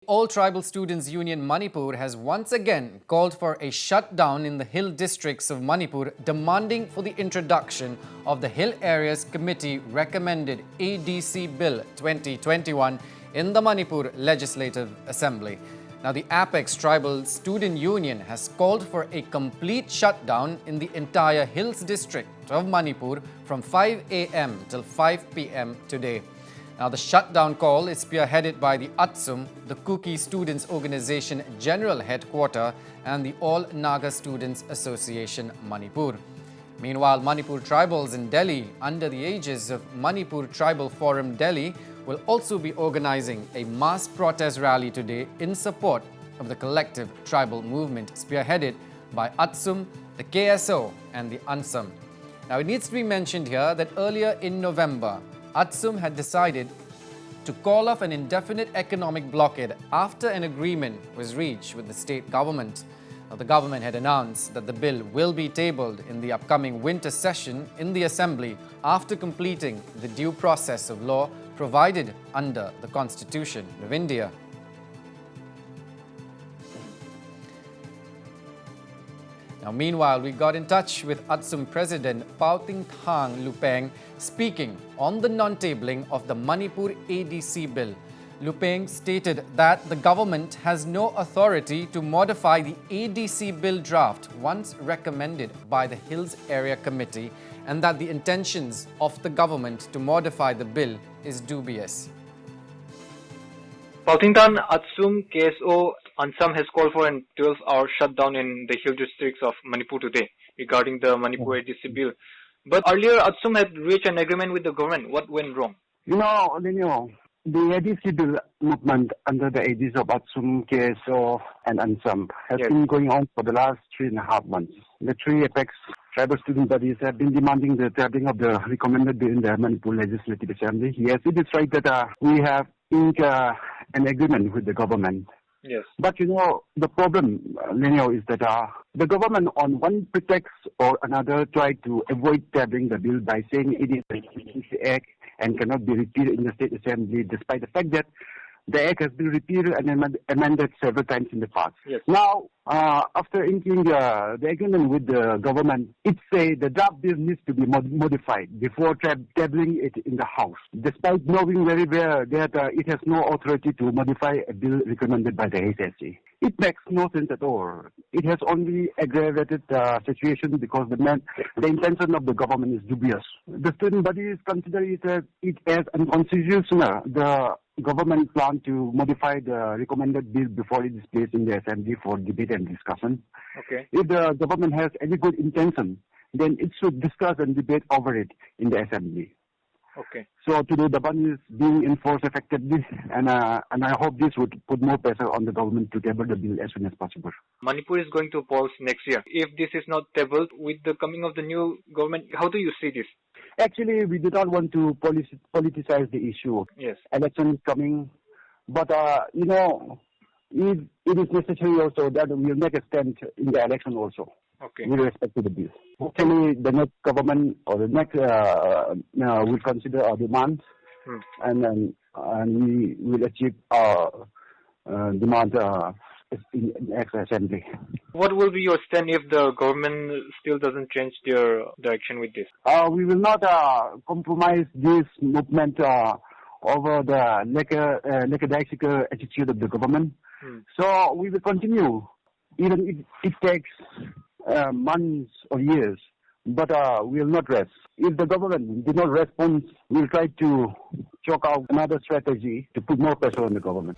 All Tribal Students Union Manipur has once again called for a shutdown in the hill districts of Manipur, demanding for the introduction of the Hill Areas Committee recommended ADC Bill 2021 in the Manipur Legislative Assembly. Now, the Apex Tribal Student Union has called for a complete shutdown in the entire Hills district of Manipur from 5 a.m. till 5 p.m. today. Now, the shutdown call is spearheaded by the ATSUM, the Kuki Students Organization General Headquarter, and the All Naga Students Association Manipur. Meanwhile, Manipur tribals in Delhi, under the aegis of Manipur Tribal Forum Delhi, will also be organizing a mass protest rally today in support of the collective tribal movement spearheaded by ATSUM, the KSO, and the ANSAM. Now, it needs to be mentioned here that earlier in November, ATSUM had decided to call off an indefinite economic blockade after an agreement was reached with the state government. Now, the government had announced that the bill will be tabled in the upcoming winter session in the Assembly after completing the due process of law provided under the Constitution of India. Now, meanwhile, we got in touch with ATSUM President Paotinthang Lupheng speaking on the non-tabling of the Manipur ADC Bill. Lupheng stated that the government has no authority to modify the ADC Bill draft once recommended by the Hills Area Committee, and that the intentions of the government to modify the bill is dubious. Paotinthang, ATSUM, KSO, ANSAM has called for a 12-hour shutdown in the hill districts of Manipur today regarding the Manipur ADC bill. But earlier, ATSUM had reached an agreement with the government. What went wrong? The ADC Bill movement under the aegis of ATSUM, KSO, and ANSAM has been going on for the last 3.5 months. The three Apex tribal student bodies have been demanding the tabling of the recommended bill in the Manipur Legislative Assembly. Yes, it is right that we have inked an agreement with the government. Yes. But the problem, is that the government on one pretext or another tried to avoid tabling the bill by saying it is an emergency act and cannot be repealed in the State Assembly, despite the fact that the act has been repealed and amended several times in the past. Yes. Now, after inking the agreement with the government, it says the draft bill needs to be modified before tabling it in the House, despite knowing very well that it has no authority to modify a bill recommended by the HSC. It makes no sense at all. It has only aggravated the situation because the intention of the government is dubious. The student bodies consider it as unconstitutional. The government plan to modify the recommended bill before it is placed in the Assembly for debate and discussion. Okay. If the government has any good intention, then it should discuss and debate over it in the Assembly. Okay. So today the ban is being enforced effectively, and I hope this would put more pressure on the government to table the bill as soon as possible. Manipur is going to polls next year. If this is not tabled with the coming of the new government, how do you see this? Actually, we do not want to politicize the issue. Yes. Election is coming, but if it is necessary also that we will make a stand in the election also. Okay. With respect to the bill. Hopefully, the next government or the next will consider our demands, and we will achieve our demand in the next Assembly. What will be your stand if the government still doesn't change their direction with this? We will not compromise this movement over the lackadaisical attitude of the government. So we will continue, even if it takes months or years, but we will not rest. If the government did not respond, we will try to chalk out another strategy to put more pressure on the government.